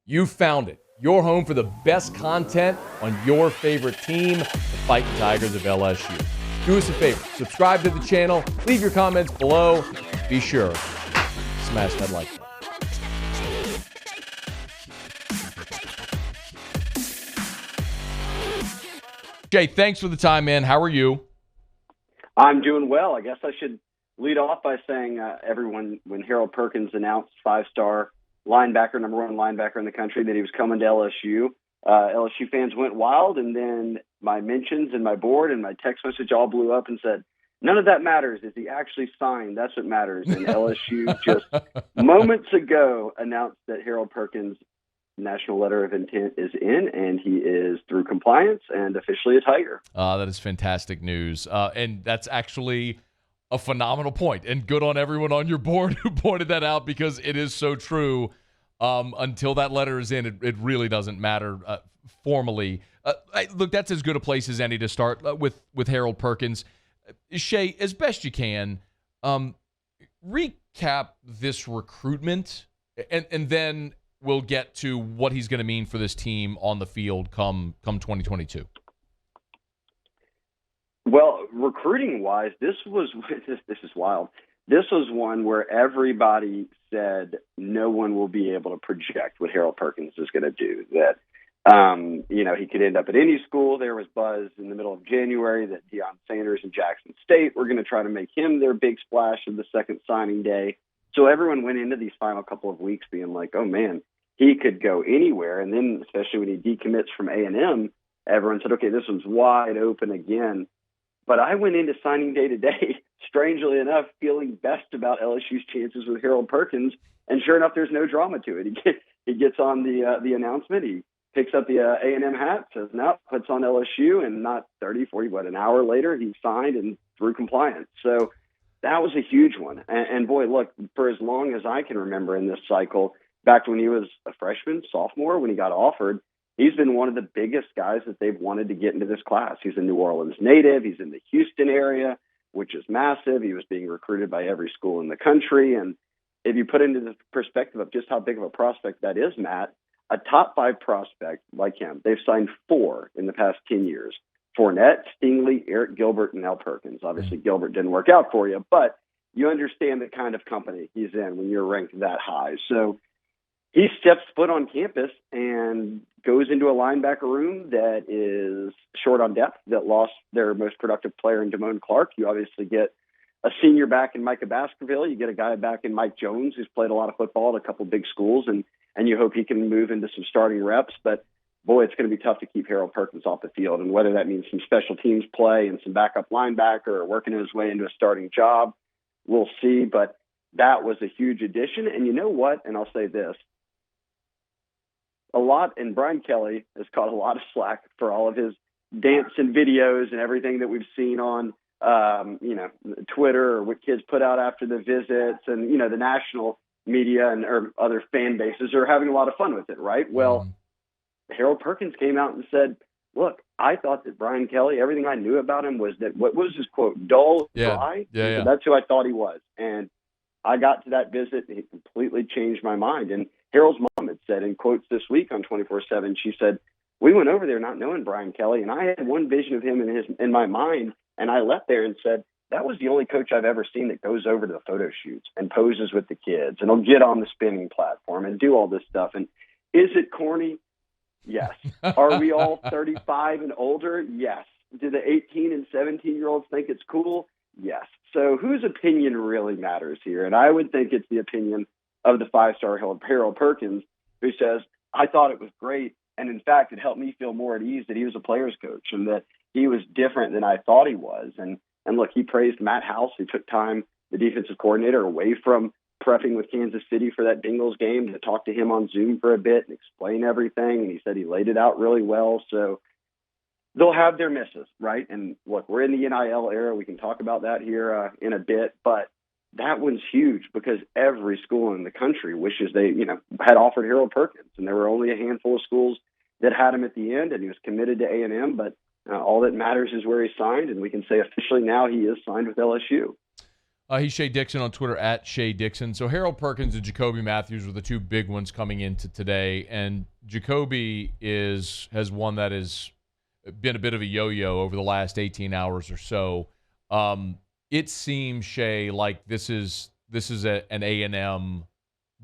You found it. Your home for the best content on your favorite team, the Fighting Tigers of LSU. Do us a favor. Subscribe to the channel. Leave your comments below. Be sure to smash that like button. Jay, thanks for the time, man. How are you? I'm doing well. I guess I should lead off by saying everyone, when Harold Perkins announced five-star linebacker, number one linebacker in the country, that he was coming to LSU, LSU fans went wild, and then my mentions and my board and my text message all blew up and said, none of that matters. Is he actually signed? That's what matters. And LSU just moments ago announced that Harold Perkins' national letter of intent is in, and he is through compliance and officially a Tiger. That is fantastic news. And that's actually a phenomenal point. And good on everyone on your board who pointed that out, because it is so true. Until that letter is in, it really doesn't matter formally. Look, that's as good a place as any to start with Harold Perkins. Shea, as best you can, recap this recruitment, and then we'll get to what he's going to mean for this team on the field come 2022. Well, recruiting-wise, this is wild. This was one where everybody said no one will be able to project what Harold Perkins is going to do. That he could end up at any school. There was buzz in the middle of January that Deion Sanders and Jackson State were going to try to make him their big splash of the second signing day. So everyone went into these final couple of weeks being like, oh, man, he could go anywhere. And then especially when he decommits from A&M, everyone said, okay, this one's wide open again. But I went into signing day today, strangely enough, feeling best about LSU's chances with Harold Perkins. And sure enough, there's no drama to it. He gets on the announcement. He picks up the A&M hat, says, no, puts on LSU, and not 30, 40, an hour later, he signed and through compliance. So that was a huge one. And boy, look, for as long as I can remember in this cycle, back when he was a freshman, sophomore, when he got offered, he's been one of the biggest guys that they've wanted to get into this class. He's a New Orleans native. He's in the Houston area, which is massive. He was being recruited by every school in the country. And if you put into the perspective of just how big of a prospect that is, Matt, a top 5 prospect like him, they've signed 4 in the past 10 years. Fournette, Stingley, Eric Gilbert, and Al Perkins. Obviously, Gilbert didn't work out for you, but you understand the kind of company he's in when you're ranked that high. So he steps foot on campus and goes into a linebacker room that is short on depth, that lost their most productive player in Damone Clark. You obviously get a senior back in Micah Baskerville. You get a guy back in Mike Jones, who's played a lot of football at a couple big schools, and you hope he can move into some starting reps. But, boy, it's going to be tough to keep Harold Perkins off the field, and whether that means some special teams play and some backup linebacker or working his way into a starting job, we'll see. But that was a huge addition. And you know what? And I'll say this. And Brian Kelly has caught a lot of slack for all of his dancing videos and everything that we've seen on, Twitter, or what kids put out after the visits, and, the national media or other fan bases are having a lot of fun with it, right? Well, Harold Perkins came out and said, look, I thought that Brian Kelly, everything I knew about him was that, what was his quote, dull, dry? Yeah. So that's who I thought he was. And I got to that visit, and he completely changed my mind. And Harold's mom had said in quotes this week on 24/7, she said, we went over there not knowing Brian Kelly, and I had one vision of him in my mind, and I left there and said, that was the only coach I've ever seen that goes over to the photo shoots and poses with the kids and will get on the spinning platform and do all this stuff. And is it corny? Yes. Are we all 35 and older? Yes. Do the 18 and 17-year-olds think it's cool? Yes. So whose opinion really matters here? And I would think it's the opinion of the 5-star Harold Perkins, who says, I thought it was great. And in fact, it helped me feel more at ease that he was a player's coach and that he was different than I thought he was. And look, he praised Matt House, who took time, the defensive coordinator, away from prepping with Kansas City for that Bengals game, to talk to him on Zoom for a bit and explain everything. And he said he laid it out really well. So they'll have their misses, right? And look, we're in the NIL era. We can talk about that here in a bit, but that one's huge because every school in the country wishes they, had offered Harold Perkins, and there were only a handful of schools that had him at the end, and he was committed to A&M, but all that matters is where he signed, and we can say officially now he is signed with LSU. He's Shea Dixon on Twitter, at Shea Dixon. So Harold Perkins and Jacoby Matthews were the two big ones coming into today. And Jacoby has one that has been a bit of a yo-yo over the last 18 hours or so. It seems, Shea, like this is an A&M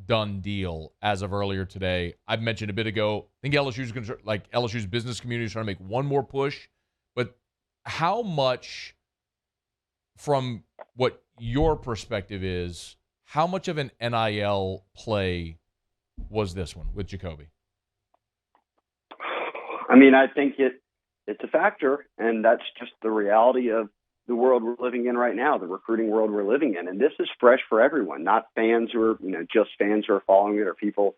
done deal as of earlier today. I've mentioned a bit ago, I think LSU's business community is trying to make one more push. But how much, from what your perspective is, how much of an NIL play was this one with Jacoby? I mean, I think it's a factor, and that's just the reality of the world we're living in right now, the recruiting world we're living in. And this is fresh for everyone, not fans who are, just fans who are following it, or people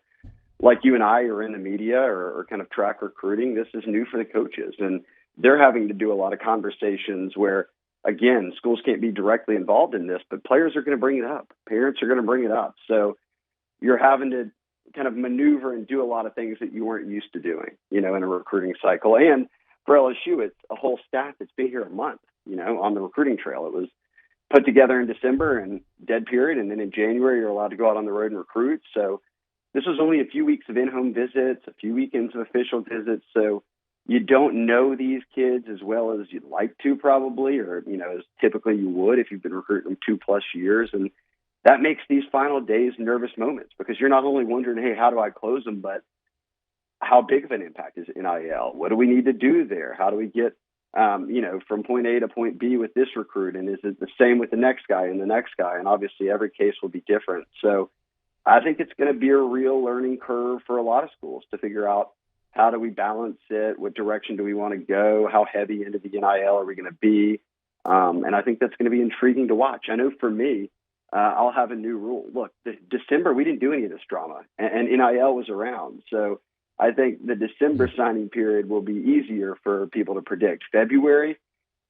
like you and I are in the media or kind of track recruiting. This is new for the coaches, and they're having to do a lot of conversations where, again, schools can't be directly involved in this, but players are going to bring it up. Parents are going to bring it up. So you're having to kind of maneuver and do a lot of things that you weren't used to doing, in a recruiting cycle. And for LSU, it's a whole staff that's been here a month, on the recruiting trail. It was put together in December and dead period. And then in January, you're allowed to go out on the road and recruit. So this was only a few weeks of in-home visits, a few weekends of official visits. So you don't know these kids as well as you'd like to, probably, or, as typically you would if you've been recruiting them 2+ years. And that makes these final days nervous moments, because you're not only wondering, hey, how do I close them, but how big of an impact is NIL? What do we need to do there? How do we get, from point A to point B with this recruit? And is it the same with the next guy and the next guy? And obviously every case will be different. So I think it's going to be a real learning curve for a lot of schools to figure out, how do we balance it? What direction do we want to go? How heavy into the NIL are we going to be? And I think that's going to be intriguing to watch. I know for me, I'll have a new rule. Look, December, we didn't do any of this drama, and NIL was around. So I think the December signing period will be easier for people to predict. February,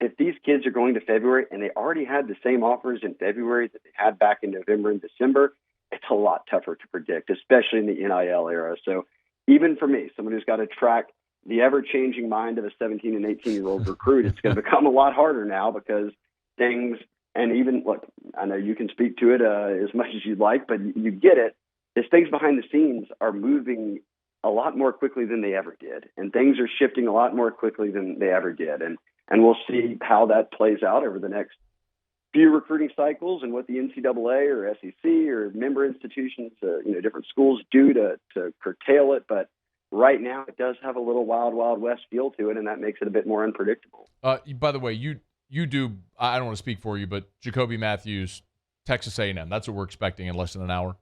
if these kids are going to February and they already had the same offers in February that they had back in November and December, it's a lot tougher to predict, especially in the NIL era. So even for me, someone who's got to track the ever-changing mind of a 17 and 18-year-old recruit, it's going to become a lot harder now, because things, and even, look, I know you can speak to it as much as you'd like, but you get it, is things behind the scenes are moving a lot more quickly than they ever did, and things are shifting a lot more quickly than they ever did. And we'll see how that plays out over the next few recruiting cycles, and what the NCAA or SEC or member institutions, different schools do to curtail it. But right now, it does have a little wild, wild west feel to it, and that makes it a bit more unpredictable. By the way, you do, I don't want to speak for you, but Jacoby Matthews, Texas A&M, that's what we're expecting in less than an hour?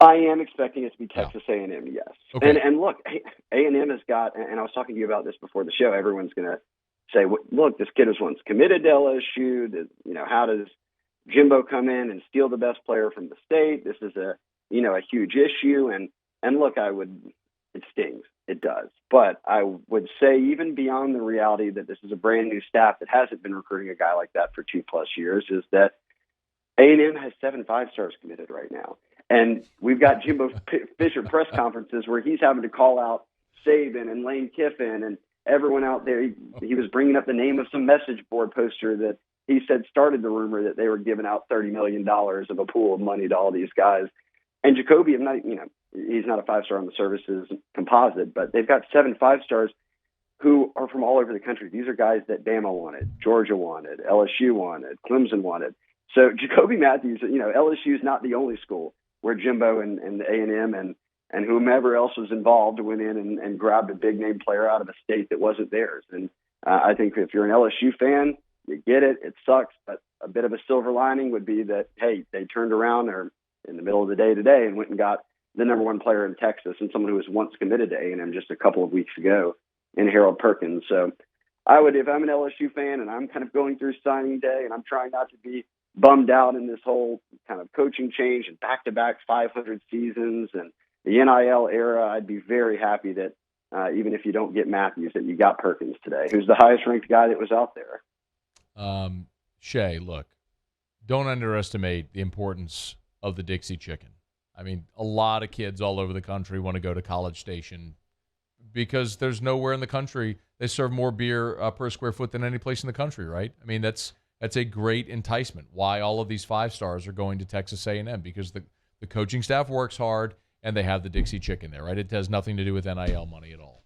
I am expecting it to be Texas A&M, yes. Okay. And look, A&M has got, and I was talking to you about this before the show, everyone's going to say, look, this kid was once committed to LSU. How does Jimbo come in and steal the best player from the state? This is a huge issue. And look, it stings. It does. But I would say, even beyond the reality that this is a brand new staff that hasn't been recruiting a guy like that for 2+ years, is that A&M has 7 5-stars committed right now. And we've got Jimbo Fisher press conferences where he's having to call out Saban and Lane Kiffin and everyone out there. He was bringing up the name of some message board poster that he said started the rumor that they were giving out $30 million of a pool of money to all these guys. And Jacoby, he's not a 5-star on the services composite, but they've got 7 5-stars who are from all over the country. These are guys that Bama wanted, Georgia wanted, LSU wanted, Clemson wanted. So Jacoby Matthews, LSU is not the only school where Jimbo and A&M and whomever else was involved went in and grabbed a big-name player out of a state that wasn't theirs. And I think if you're an LSU fan, you get it. It sucks, but a bit of a silver lining would be that, hey, they turned around or in the middle of the day today and went and got the number 1 player in Texas and someone who was once committed to A&M just a couple of weeks ago in Harold Perkins. So I would, if I'm an LSU fan and I'm kind of going through signing day and I'm trying not to be bummed out in this whole kind of coaching change and back-to-back 500 seasons and the NIL era, I'd be very happy that even if you don't get Matthews, that you got Perkins today, who's the highest-ranked guy that was out there. Shea, look, don't underestimate the importance of the Dixie chicken. I mean, a lot of kids all over the country want to go to College Station because there's nowhere in the country they serve more beer per square foot than any place in the country, right? I mean, that's That's a great enticement. Why all of these 5-stars are going to Texas A&M, because the coaching staff works hard and they have the Dixie Chicken there, right? It has nothing to do with NIL money at all.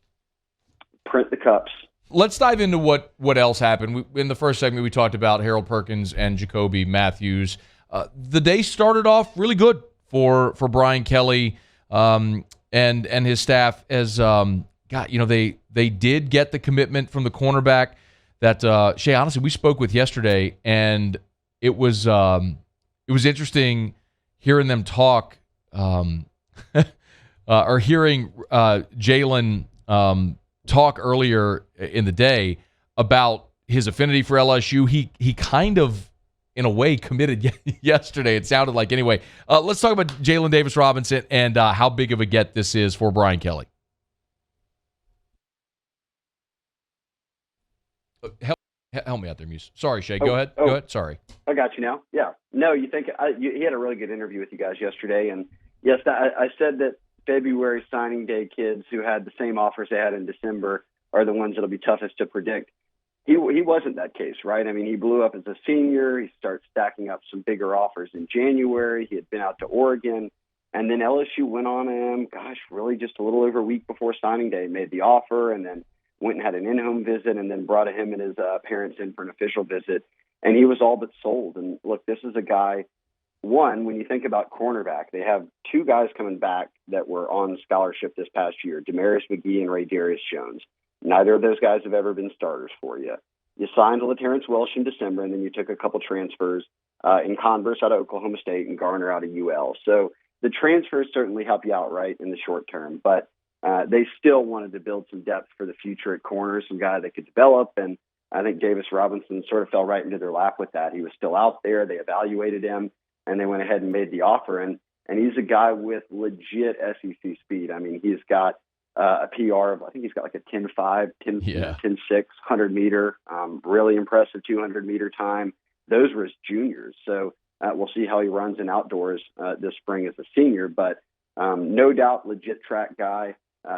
Print the cups. Let's dive into what else happened. In the first segment, we talked about Harold Perkins and Jacoby Matthews. The day started off really good for Brian Kelly and his staff. As they did get the commitment from the cornerback that Shea, honestly, we spoke with yesterday, and it was interesting hearing them talk or hearing Jaylen talk earlier in the day about his affinity for LSU. He kind of, in a way, committed yesterday. It sounded like. Anyway, let's talk about Jaylen Davis-Robinson and how big of a get this is for Brian Kelly. Help me out there, Muse. Sorry, Shea. Go ahead. Go ahead. Sorry. I got you now. Yeah. No, he had a really good interview with you guys yesterday. And yes, I said that February signing day kids who had the same offers they had in December are the ones that'll be toughest to predict. He wasn't that case, right? I mean, he blew up as a senior. He started stacking up some bigger offers in January. He had been out to Oregon. And then LSU went on him, really just a little over a week before signing day, made the offer, and then went and had an in-home visit, and then brought him and his parents in for an official visit. And he was all but sold. And look, this is a guy, one, when you think about cornerback, they have two guys coming back that were on scholarship this past year, Demarius McGee and Ray Darius Jones. Neither of those guys have ever been starters for you. You signed LaTerrence Welsh in December, and then you took a couple transfers in Converse out of Oklahoma State and Garner out of UL. So the transfers certainly help you out, right, in the short term. But they still wanted to build some depth for the future at corner, some guy that could develop. And I think Davis-Robinson sort of fell right into their lap with that. He was still out there. They evaluated him, and they went ahead and made the offer. And he's a guy with legit SEC speed. I mean, he's got a PR of, I think he's got like a 10.5, 10.6, 100-meter, really impressive 200-meter time. Those were his juniors. So we'll see how he runs in outdoors this spring as a senior. But no doubt, legit track guy.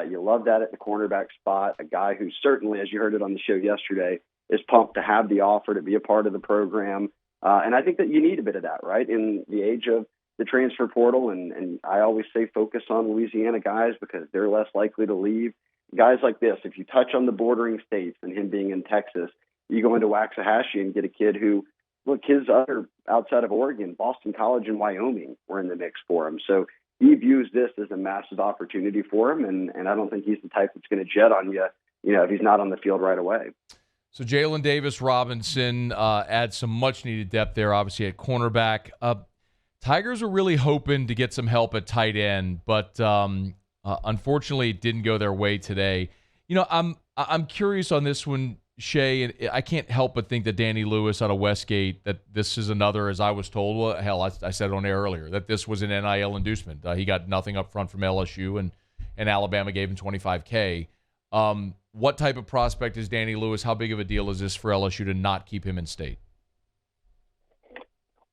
You love that at the cornerback spot, a guy who certainly, as you heard it on the show yesterday, is pumped to have the offer to be a part of the program. And I think that you need a bit of that, right, in the age of the transfer portal. And I always say focus on Louisiana guys because they're less likely to leave. Guys like this, if you touch on the bordering states and him being in Texas, you go into Waxahachie and get a kid who, look, his other outside of Oregon, Boston College and Wyoming were in the mix for him. So he views this as a massive opportunity for him, and I don't think he's the type that's going to jet on you, if he's not on the field right away. So Jaylen Davis-Robinson adds some much-needed depth there, obviously, at cornerback. Tigers are really hoping to get some help at tight end, but unfortunately it didn't go their way today. I'm curious on this one, Shea, and I can't help but think that Danny Lewis out of Westgate, that this is another, as I was told, well, hell, I said it on air earlier, that this was an NIL inducement. He got nothing up front from LSU, and Alabama gave him $25K. What type of prospect is Danny Lewis? How big of a deal is this for LSU to not keep him in state?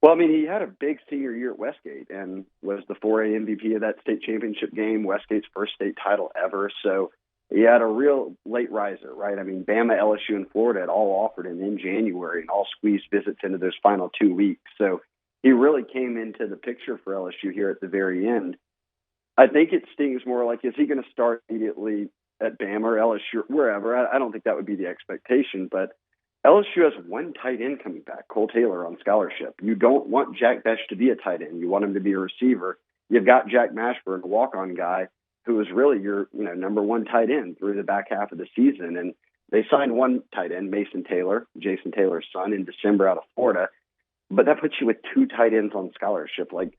Well, I mean, he had a big senior year at Westgate and was the 4A MVP of that state championship game, Westgate's first state title ever. So he had a real late riser, right? I mean, Bama, LSU, and Florida had all offered him in January and all squeezed visits into those final 2 weeks. So he really came into the picture for LSU here at the very end. I think it stings more like, is he going to start immediately at Bama or LSU, wherever? I don't think that would be the expectation, but LSU has one tight end coming back, Cole Taylor, on scholarship. You don't want Jack Besh to be a tight end. You want him to be a receiver. You've got Jack Mashburn, a walk-on guy, who was really your number one tight end through the back half of the season. And they signed one tight end, Mason Taylor, Jason Taylor's son, in December out of Florida. But that puts you with two tight ends on scholarship. Like,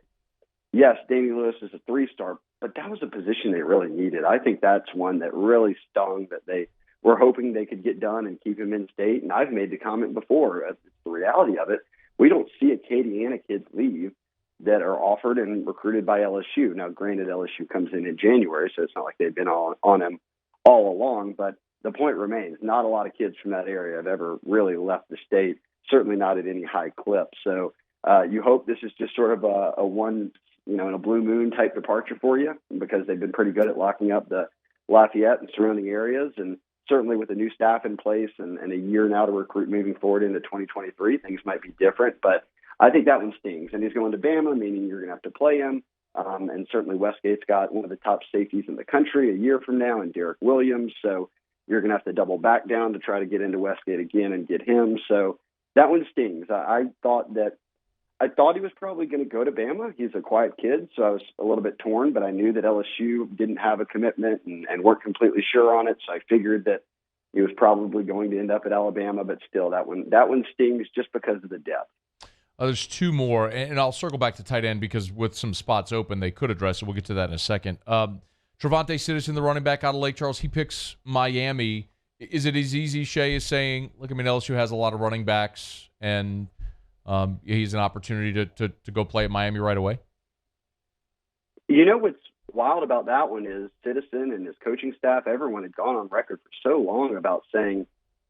yes, Danny Lewis is a 3-star, but that was a position they really needed. I think that's one that really stung, that they were hoping they could get done and keep him in state. And I've made the comment before, it's the reality of it. We don't see Acadiana kids leave that are offered and recruited by LSU. Now, granted, LSU comes in January, so it's not like they've been on him all along. But the point remains, not a lot of kids from that area have ever really left the state, certainly not at any high clip. So you hope this is just sort of a one, in a blue moon type departure for you, because they've been pretty good at locking up the Lafayette and surrounding areas. And certainly with a new staff in place and a year now to recruit moving forward into 2023, things might be different. But I think that one stings. And he's going to Bama, meaning you're going to have to play him. And certainly Westgate's got one of the top safeties in the country a year from now, and Derek Williams. So you're going to have to double back down to try to get into Westgate again and get him. So that one stings. I thought he was probably going to go to Bama. He's a quiet kid, so I was a little bit torn, but I knew that LSU didn't have a commitment and weren't completely sure on it. So I figured that he was probably going to end up at Alabama, but still that one stings just because of the depth. There's two more, and I'll circle back to tight end because with some spots open, they could address it. We'll get to that in a second. Trevante Citizen, the running back out of Lake Charles, he picks Miami. Is it as easy, Shea is saying, look, I mean, LSU has a lot of running backs, and he's an opportunity to go play at Miami right away? You know what's wild about that one is Citizen and his coaching staff, everyone had gone on record for so long about saying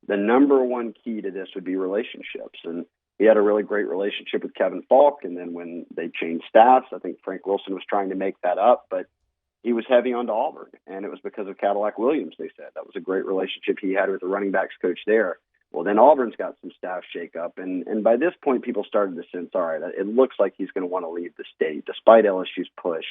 the number one key to this would be relationships. And he had a really great relationship with Kevin Falk, and then when they changed staffs, I think Frank Wilson was trying to make that up, but he was heavy onto Auburn, and it was because of Cadillac Williams, they said. That was a great relationship he had with the running backs coach there. Well, then Auburn's got some staff shakeup, and by this point, people started to sense, all right, it looks like he's going to want to leave the state, despite LSU's push.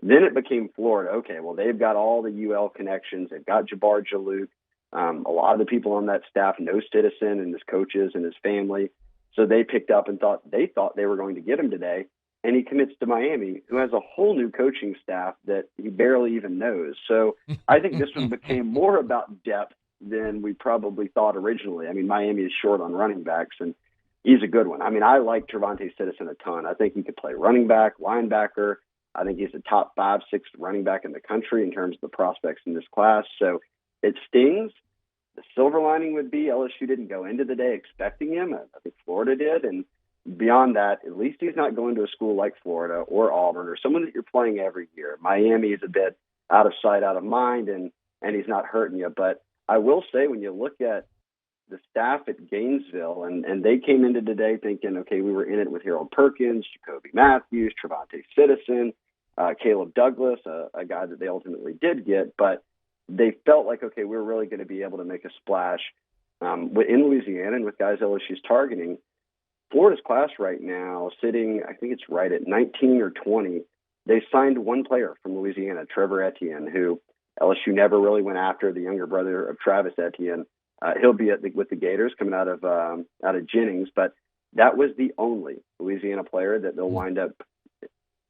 Then it became Florida. Okay, well, they've got all the UL connections. They've got Jabbar Jalouk. A lot of the people on that staff know Citizen and his coaches and his family. So they picked up and thought they were going to get him today. And he commits to Miami, who has a whole new coaching staff that he barely even knows. So I think this one became more about depth than we probably thought originally. I mean, Miami is short on running backs, and he's a good one. I mean, I like Trevante Citizen a ton. I think he could play running back, linebacker. I think he's a top 5-6 running back in the country in terms of the prospects in this class. So it stings. The silver lining would be LSU didn't go into the day expecting him. I think Florida did. And beyond that, at least he's not going to a school like Florida or Auburn or someone that you're playing every year. Miami is a bit out of sight, out of mind, and he's not hurting you. But I will say, when you look at the staff at Gainesville, and they came into today thinking, okay, we were in it with Harold Perkins, Jacoby Matthews, Trevante Citizen, Caleb Douglas, a guy that they ultimately did get, but they felt like, okay, we're really going to be able to make a splash in Louisiana and with guys LSU's targeting. Florida's class right now sitting, I think it's right at 19 or 20. They signed one player from Louisiana, Trevor Etienne, who LSU never really went after, the younger brother of Travis Etienne. He'll be with the Gators coming out of Jennings, but that was the only Louisiana player that they'll wind up,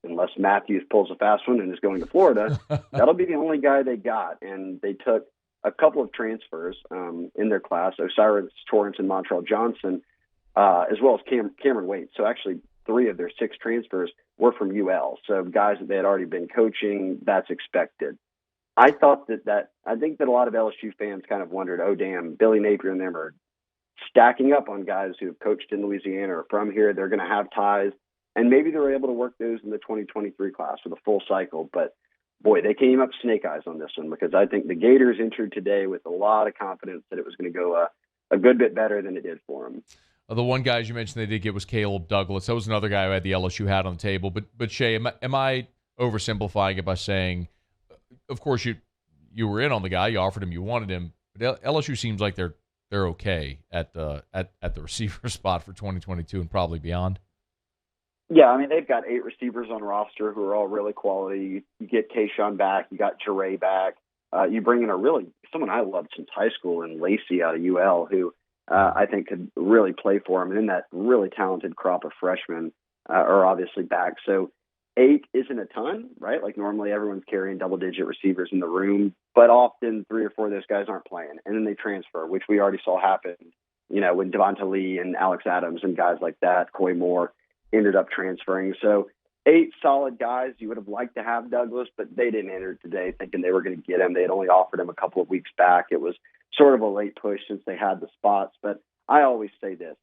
unless Matthews pulls a fast one and is going to Florida, that'll be the only guy they got. And they took a couple of transfers in their class, Osiris Torrance and Montreal Johnson, as well as Cameron Waite. So actually 3 of their 6 transfers were from UL. So guys that they had already been coaching, that's expected. I thought I think that a lot of LSU fans kind of wondered, oh, damn, Billy Napier and them are stacking up on guys who have coached in Louisiana or from here. They're going to have ties. And maybe they were able to work those in the 2023 class with a full cycle. But, boy, they came up snake eyes on this one, because I think the Gators entered today with a lot of confidence that it was going to go a good bit better than it did for them. The one guy you mentioned they did get was Caleb Douglas. That was another guy who had the LSU hat on the table. But Shea, am I oversimplifying it by saying, of course, you were in on the guy, you offered him, you wanted him, but LSU seems like they're okay at the receiver spot for 2022 and probably beyond? Yeah, I mean, they've got 8 receivers on roster who are all really quality. You get Kayshawn back. You got Jure back. You bring in someone I loved since high school in Lacey out of UL, who I think could really play for him. And then that really talented crop of freshmen are obviously back. So 8 isn't a ton, right? Like normally everyone's carrying double-digit receivers in the room, but often 3 or 4 of those guys aren't playing. And then they transfer, which we already saw happen, when Devonta Lee and Alex Adams and guys like that, Coy Moore, ended up transferring. So 8 solid guys. You would have liked to have Douglas, but they didn't enter today thinking they were going to get him. They had only offered him a couple of weeks back. It was sort of a late push since they had the spots. But I always say this: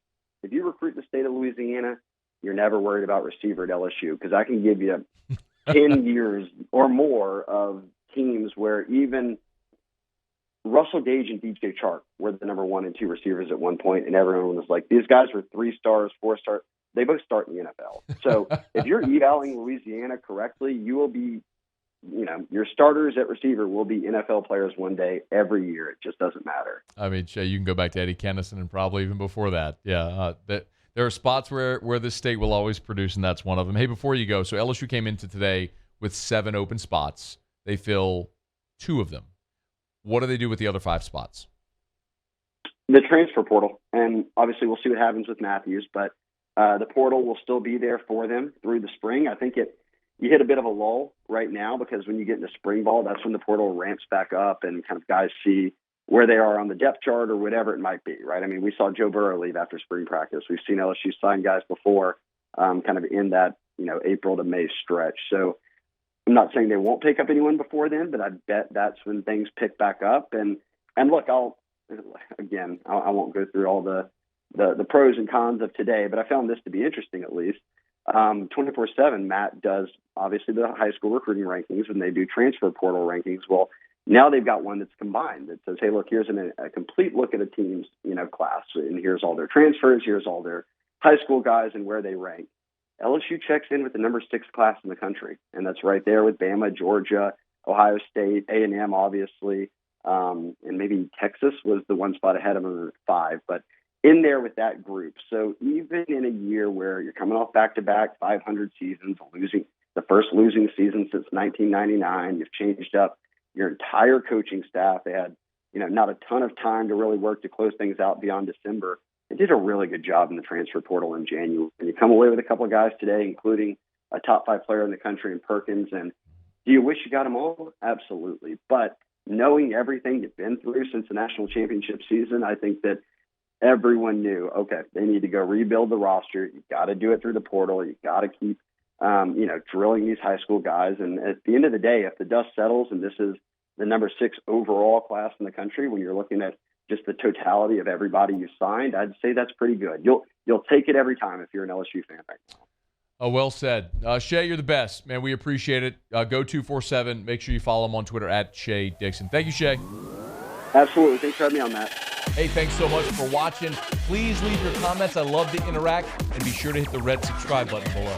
if you recruit the state of Louisiana, you're never worried about receiver at LSU, because I can give you 10 years or more of teams where even Russell Gage and DJ Chark were the number 1 and 2 receivers at one point, and everyone was like, these guys were 3 stars, 4 stars. They both start in the NFL. So if you're evaluating Louisiana correctly, you will be your starters at receiver will be NFL players one day every year. It just doesn't matter. I mean, Shea, you can go back to Eddie Kennison and probably even before that. Yeah, there are spots where this state will always produce, and that's one of them. Hey, before you go, so LSU came into today with 7 open spots. They fill 2 of them. What do they do with the other 5 spots? The transfer portal, and obviously we'll see what happens with Matthews, but the portal will still be there for them through the spring. I think you hit a bit of a lull right now because when you get into spring ball, that's when the portal ramps back up and kind of guys see where they are on the depth chart or whatever it might be, right? I mean, we saw Joe Burrow leave after spring practice. We've seen LSU sign guys before, kind of in that, April to May stretch. So I'm not saying they won't take up anyone before then, but I bet that's when things pick back up. And look, I won't go through all the pros and cons of today, but I found this to be interesting at least. 24/7, Matt does obviously the high school recruiting rankings and they do transfer portal rankings. Well, now they've got one that's combined that says, hey, look, here's a complete look at a team's, class. And here's all their transfers. Here's all their high school guys and where they rank. LSU checks in with the number 6 class in the country. And that's right there with Bama, Georgia, Ohio State, A&M, obviously. And maybe Texas was the one spot ahead of them at 5, but in there with that group. So even in a year where you're coming off back-to-back 500 seasons, the first losing season since 1999, you've changed up your entire coaching staff. They had, not a ton of time to really work to close things out beyond December. They did a really good job in the transfer portal in January. And you come away with a couple of guys today, including a top 5 player in the country in Perkins. And do you wish you got them all? Absolutely. But knowing everything you've been through since the national championship season, I think that everyone knew, okay, they need to go rebuild the roster. You got to do it through the portal. You got to keep, drilling these high school guys. And at the end of the day, if the dust settles and this is the number 6 overall class in the country, when you're looking at just the totality of everybody you signed, I'd say that's pretty good. You'll take it every time if you're an LSU fan right now. Oh, well said. Shea, you're the best. Man, we appreciate it. Go 247. Make sure you follow him on Twitter at Shea Dixon. Thank you, Shea. Absolutely. Thanks for having me on, Matt. Hey, thanks so much for watching. Please leave your comments. I love to interact. And be sure to hit the red subscribe button below.